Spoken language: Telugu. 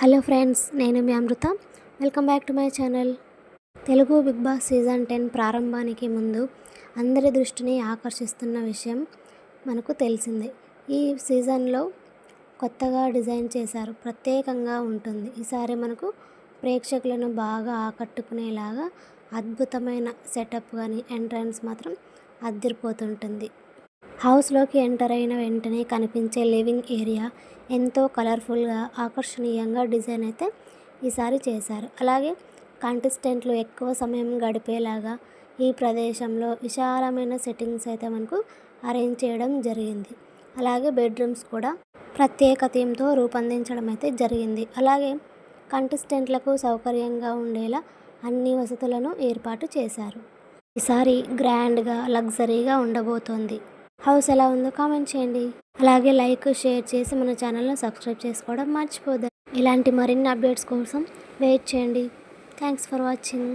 హలో ఫ్రెండ్స్, నేను మీ Amrutha. Welcome back to my channel. Telugu Bigg Boss season 10 ప్రారంభానికి ముందు అందరి దృష్టిని ఆకర్షిస్తున్న విషయం మనకు తెలిసిందే. ఈ సీజన్లో కొత్తగా డిజైన్ చేశారు, ప్రత్యేకంగా ఉంటుంది. ఈసారి మనకు ప్రేక్షకులను బాగా ఆకట్టుకునేలాగా అద్భుతమైన సెటప్ కానీ ఎంట్రన్స్ మాత్రం అదిరిపోతుంటుంది. హౌస్లోకి ఎంటర్ అయిన వెంటనే కనిపించే లివింగ్ ఏరియా ఎంతో కలర్ఫుల్గా, ఆకర్షణీయంగా డిజైన్ అయితే ఈసారి చేశారు. అలాగే కంటెస్టెంట్లు ఎక్కువ సమయం గడిపేలాగా ఈ ప్రదేశంలో విశాలమైన సెట్టింగ్స్ అయితే మనకు అరేంజ్ చేయడం జరిగింది. అలాగే బెడ్రూమ్స్ కూడా ప్రత్యేక థీమ్తో రూపొందించడం అయితే జరిగింది. అలాగే కంటెస్టెంట్లకు సౌకర్యంగా ఉండేలా అన్ని వసతులను ఏర్పాటు చేశారు. ఈసారి గ్రాండ్గా, లగ్జరీగా ఉండబోతోంది. హౌస్ ఎలా ఉందో కామెంట్ చేయండి. అలాగే లైక్, షేర్ చేసి మన ఛానల్ను సబ్స్క్రైబ్ చేసుకోవడం మర్చిపోద్దు. ఇలాంటి మరిన్ని అప్డేట్స్ కోసం వెయిట్ చేయండి. Thanks for watching.